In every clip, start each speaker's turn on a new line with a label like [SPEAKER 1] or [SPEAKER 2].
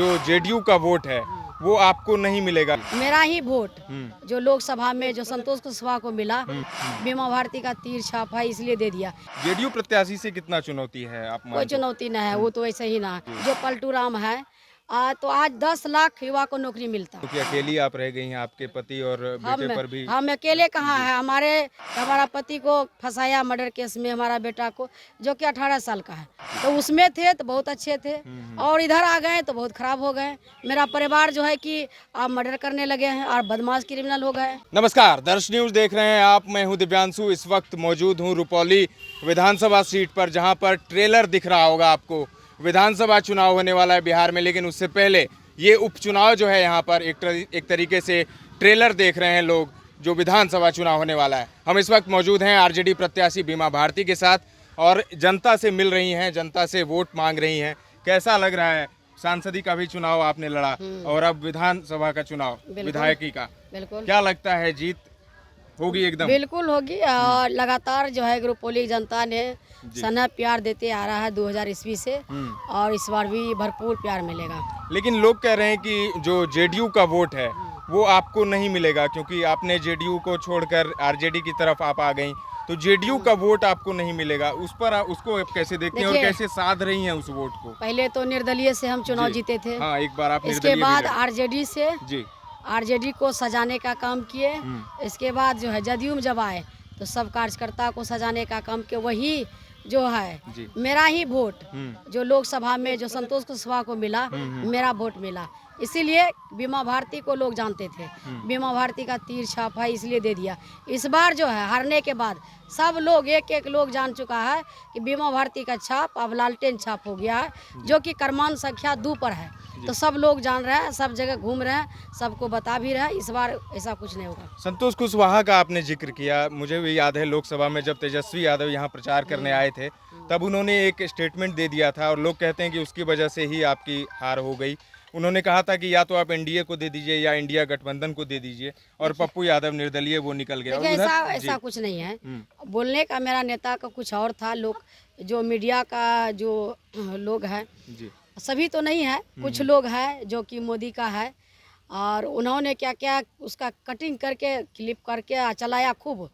[SPEAKER 1] जो जेडीयू का वोट है वो आपको नहीं मिलेगा।
[SPEAKER 2] मेरा ही वोट जो लोकसभा में जो संतोष कुशवाहा को मिला, बीमा भारती का तीर छाप है इसलिए दे दिया।
[SPEAKER 1] जेडीयू प्रत्याशी से कितना चुनौती है आप
[SPEAKER 2] कोई
[SPEAKER 1] मानते हो?
[SPEAKER 2] चुनौती न है, वो तो ऐसे ही ना है। जो पलटू राम है तो आज 10 लाख युवा को नौकरी मिलता।
[SPEAKER 1] क्योंकि अकेली आप रह गई हैं, आपके पति और बेटे पर भी।
[SPEAKER 2] हम अकेले कहाँ है, हमारा पति को फंसाया मर्डर केस में, हमारा बेटा को जो कि 18 साल का है, तो उसमें थे तो बहुत अच्छे थे और इधर आ गए तो बहुत खराब हो गए। मेरा परिवार जो है कि आप मर्डर करने लगे हैं और बदमाश क्रिमिनल हो गए।
[SPEAKER 1] नमस्कार, दर्श न्यूज देख रहे हैं आप। मैं हूं दिव्यांशु। इस वक्त मौजूद हूं रुपौली विधानसभा सीट पर, जहां पर ट्रेलर दिख रहा होगा आपको। विधानसभा चुनाव होने वाला है बिहार में, लेकिन उससे पहले ये उपचुनाव जो है यहाँ पर एक तरीके से ट्रेलर देख रहे हैं लोग, जो विधानसभा चुनाव होने वाला है। हम इस वक्त मौजूद हैं आरजेडी प्रत्याशी बीमा भारती के साथ और जनता से मिल रही हैं, जनता से वोट मांग रही हैं। कैसा लग रहा है? सांसदी का भी चुनाव आपने लड़ा और अब विधानसभा का चुनाव विधायकी का,
[SPEAKER 2] बिल्कुल
[SPEAKER 1] क्या लगता है जीत होगी? एकदम
[SPEAKER 2] बिल्कुल होगी। और लगातार जो है रुपौली जनता ने सना प्यार देते आ रहा है 2000 ईस्वी से, और इस बार भी भरपूर प्यार मिलेगा।
[SPEAKER 1] लेकिन लोग कह रहे हैं कि जो जेडीयू का वोट है वो आपको नहीं मिलेगा, क्योंकि आपने जेडीयू को छोड़कर आरजेडी की तरफ आप आ गई, तो जेडीयू का वोट आपको नहीं मिलेगा। उस पर उसको आप कैसे देखते हैं और कैसे साध रही हैं उस वोट को?
[SPEAKER 2] पहले तो निर्दलीय से हम चुनाव जीते थे।
[SPEAKER 1] हाँ, एक बार आप
[SPEAKER 2] इसके
[SPEAKER 1] निर्दलीय
[SPEAKER 2] बाद
[SPEAKER 1] भी रहे।
[SPEAKER 2] आरजेडी से
[SPEAKER 1] जी,
[SPEAKER 2] आरजेडी को सजाने का काम किए। इसके बाद जो है जदयू में जब आए तो सब कार्यकर्ता को सजाने का काम किए। वही जो है
[SPEAKER 1] जी।
[SPEAKER 2] मेरा ही वोट जो लोकसभा में जो संतोष कुशवाहा को मिला, मेरा वोट मिला। इसीलिए बीमा भारती को लोग जानते थे, बीमा भारती का तीर छाप है इसलिए दे दिया। इस बार जो है हारने के बाद सब लोग एक लोग जान चुका है कि बीमा भारती का छाप अब लालटेन छाप हो गया है, जो कि क्रमांक संख्या 2 पर है। तो सब लोग जान रहे हैं, सब जगह घूम रहे हैं, सबको बता भी रहे हैं। इस बार ऐसा कुछ नहीं होगा।
[SPEAKER 1] संतोष कुशवाहा का आपने जिक्र किया, मुझे भी याद है लोकसभा में जब तेजस्वी यादव यहाँ प्रचार करने आए थे तब उन्होंने एक स्टेटमेंट दे दिया था और लोग कहते हैं कि उसकी वजह से ही आपकी हार हो गई। उन्होंने कहा था कि या तो आप एनडीए को दे दीजिए या इंडिया गठबंधन को दे दीजिए, और पप्पू यादव निर्दलीय वो निकल गया।
[SPEAKER 2] देखिए ऐसा कुछ नहीं है। बोलने का मेरा नेता का कुछ और था। लोग जो मीडिया का जो लोग हैं, सभी तो नहीं है, कुछ लोग हैं जो कि मोदी का है, और उन्होंने क्या क्या उसका कटिंग करके क्लिप करके चलाया, खूब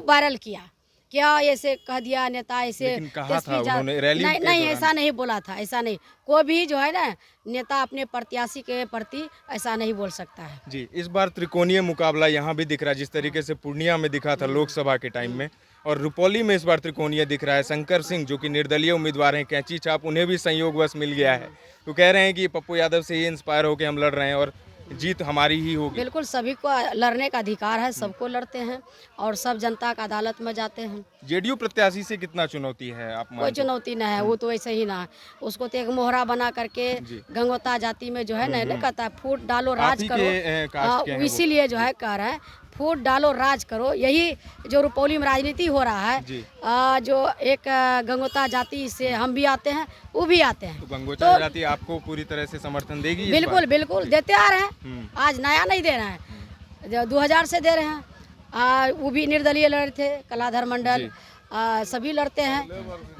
[SPEAKER 2] वायरल किया। क्या ऐसे कह दिया नेता, ऐसे
[SPEAKER 1] कहा था उन्होंने रैली
[SPEAKER 2] नहीं नहीं, ऐसा नहीं बोला था। ऐसा नहीं, कोई भी जो है ना नेता अपने प्रत्याशी के प्रति ऐसा नहीं बोल सकता है।
[SPEAKER 1] जी, इस बार त्रिकोणीय मुकाबला यहाँ भी दिख रहा है, जिस तरीके से पूर्णिया में दिखा था लोकसभा के टाइम में, और रुपौली में इस बार त्रिकोणीय दिख रहा है। शंकर सिंह जो कि निर्दलीय उम्मीदवार हैं, कैंची छाप, उन्हें भी संयोगवश मिल गया है, तो कह रहे हैं कि पप्पू यादव से ही इंस्पायर होकर हम लड़ रहे हैं और जीत हमारी ही होगी।
[SPEAKER 2] बिल्कुल, सभी को लड़ने का अधिकार है, सबको लड़ते हैं और सब जनता का अदालत में जाते हैं।
[SPEAKER 1] जेडीयू प्रत्याशी से कितना चुनौती है आप
[SPEAKER 2] कोई
[SPEAKER 1] मानते हो?
[SPEAKER 2] चुनौती न है, वो तो ऐसे ही ना है। उसको तो एक मोहरा बना करके गंगोता जाति में जो है ना कहता है फूट डालो राज
[SPEAKER 1] आप ही के कास्ट के हैं
[SPEAKER 2] करो,
[SPEAKER 1] वो।
[SPEAKER 2] इसीलिए जो है कह रहा है फूट डालो राज करो। यही जो रुपौली में राजनीति हो रहा है। जो एक गंगोता जाति से हम भी आते हैं, वो भी आते हैं,
[SPEAKER 1] तो गंगोता जाति आपको पूरी तरह से समर्थन देगी इस बार?
[SPEAKER 2] बिल्कुल बिल्कुल देते आ रहे हैं। आज नया नहीं दे रहे हैं, 2000 से दे रहे हैं। वो भी निर्दलीय लड़ थे, कलाधर मंडल, सभी लड़ते हैं,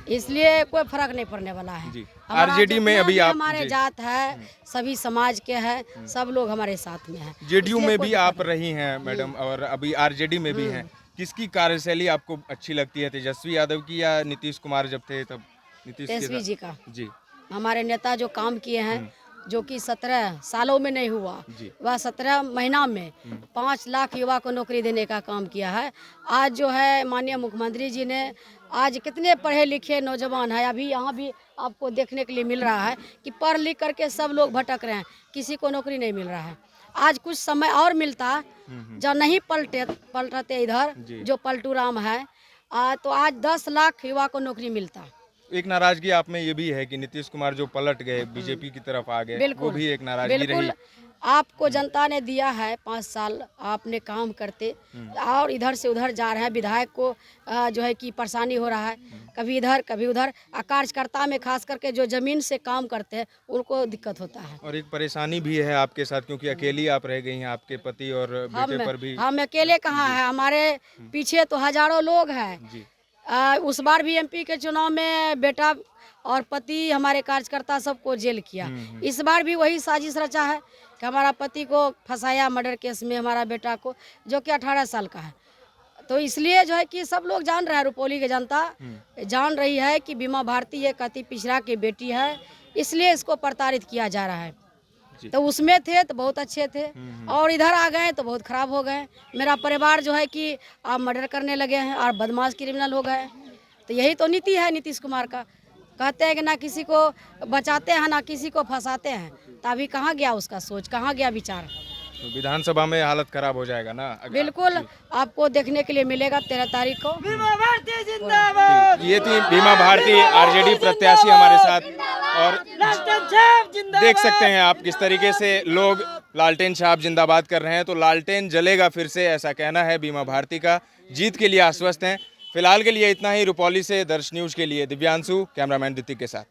[SPEAKER 2] इसलिए कोई फर्क नहीं पड़ने वाला है।
[SPEAKER 1] आरजेडी में अभी आप
[SPEAKER 2] हमारे जात है, सभी समाज के हैं, सब लोग हमारे साथ में हैं।
[SPEAKER 1] जेडीयू में भी आप रही हैं मैडम, और अभी आरजेडी में भी हैं। किसकी कार्यशैली आपको अच्छी लगती है, तेजस्वी यादव की या नीतीश कुमार जब थे तब?
[SPEAKER 2] तेजस्वी जी का।
[SPEAKER 1] जी,
[SPEAKER 2] हमारे नेता जो काम किए हैं, जो कि 17 सालों में नहीं हुआ, वह 17 महीना में 5 लाख युवा को नौकरी देने का काम किया है। आज जो है माननीय मुख्यमंत्री जी ने, आज कितने पढ़े लिखे नौजवान हैं, अभी यहाँ भी आपको देखने के लिए मिल रहा है कि पढ़ लिख करके सब लोग भटक रहे हैं, किसी को नौकरी नहीं मिल रहा है। आज कुछ समय और मिलता, जब नहीं पलटते इधर जो पलटू राम है, तो आज 10 लाख युवा को नौकरी मिलता।
[SPEAKER 1] एक नाराजगी आप में ये भी है कि नीतीश कुमार जो पलट गए, बीजेपी की तरफ आ गए, वो भी एक नाराजगी रही।
[SPEAKER 2] आपको जनता ने दिया है 5 साल, आपने काम करते और इधर से उधर जा रहे हैं। विधायक को जो है कि परेशानी हो रहा है, कभी इधर कभी उधर। कार्यकर्ता में खास करके जो जमीन से काम करते हैं उनको दिक्कत होता है।
[SPEAKER 1] और एक परेशानी भी है आपके साथ, क्योंकि अकेली आप रह गई हैं, आपके पति और बेटे पर भी।
[SPEAKER 2] हम अकेले कहाँ है, हमारे पीछे तो हजारों लोग हैं। उस बार भी एमपी के चुनाव में बेटा और पति हमारे कार्यकर्ता सबको जेल किया। इस बार भी वही साजिश रचा है कि हमारा पति को फंसाया मर्डर केस में, हमारा बेटा को, जो कि 18 साल का है। तो इसलिए जो है कि सब लोग जान रहे हैं, रुपौली की जनता जान रही है कि बीमा भारती ये कति पिछड़ा की बेटी है, इसलिए इसको प्रताड़ित किया जा रहा है। तो उसमें थे तो बहुत अच्छे थे, और इधर आ गए तो बहुत खराब हो गए। मेरा परिवार जो है कि आप मर्डर करने लगे हैं और बदमाश क्रिमिनल हो गए। तो यही तो नीति है नीतीश कुमार का। कहते हैं कि ना किसी को बचाते हैं ना किसी को फंसाते हैं, तो अभी कहाँ गया उसका सोच, कहाँ गया विचार।
[SPEAKER 1] तो विधानसभा में हालत खराब हो जाएगा ना
[SPEAKER 2] बिल्कुल, आपको देखने के लिए मिलेगा 13 तारीख को।
[SPEAKER 1] ये थी बीमा भारती आरजेडी प्रत्याशी हमारे साथ, और देख सकते हैं आप किस तरीके से लोग लालटेन छाप जिंदाबाद कर रहे हैं। तो लालटेन जलेगा फिर से, ऐसा कहना है बीमा भारती का। जीत के लिए आश्वस्त हैं। फिलहाल के लिए इतना ही। रुपौली से दर्श न्यूज के लिए दिव्यांशु, कैमरामैन ऋतिक के साथ।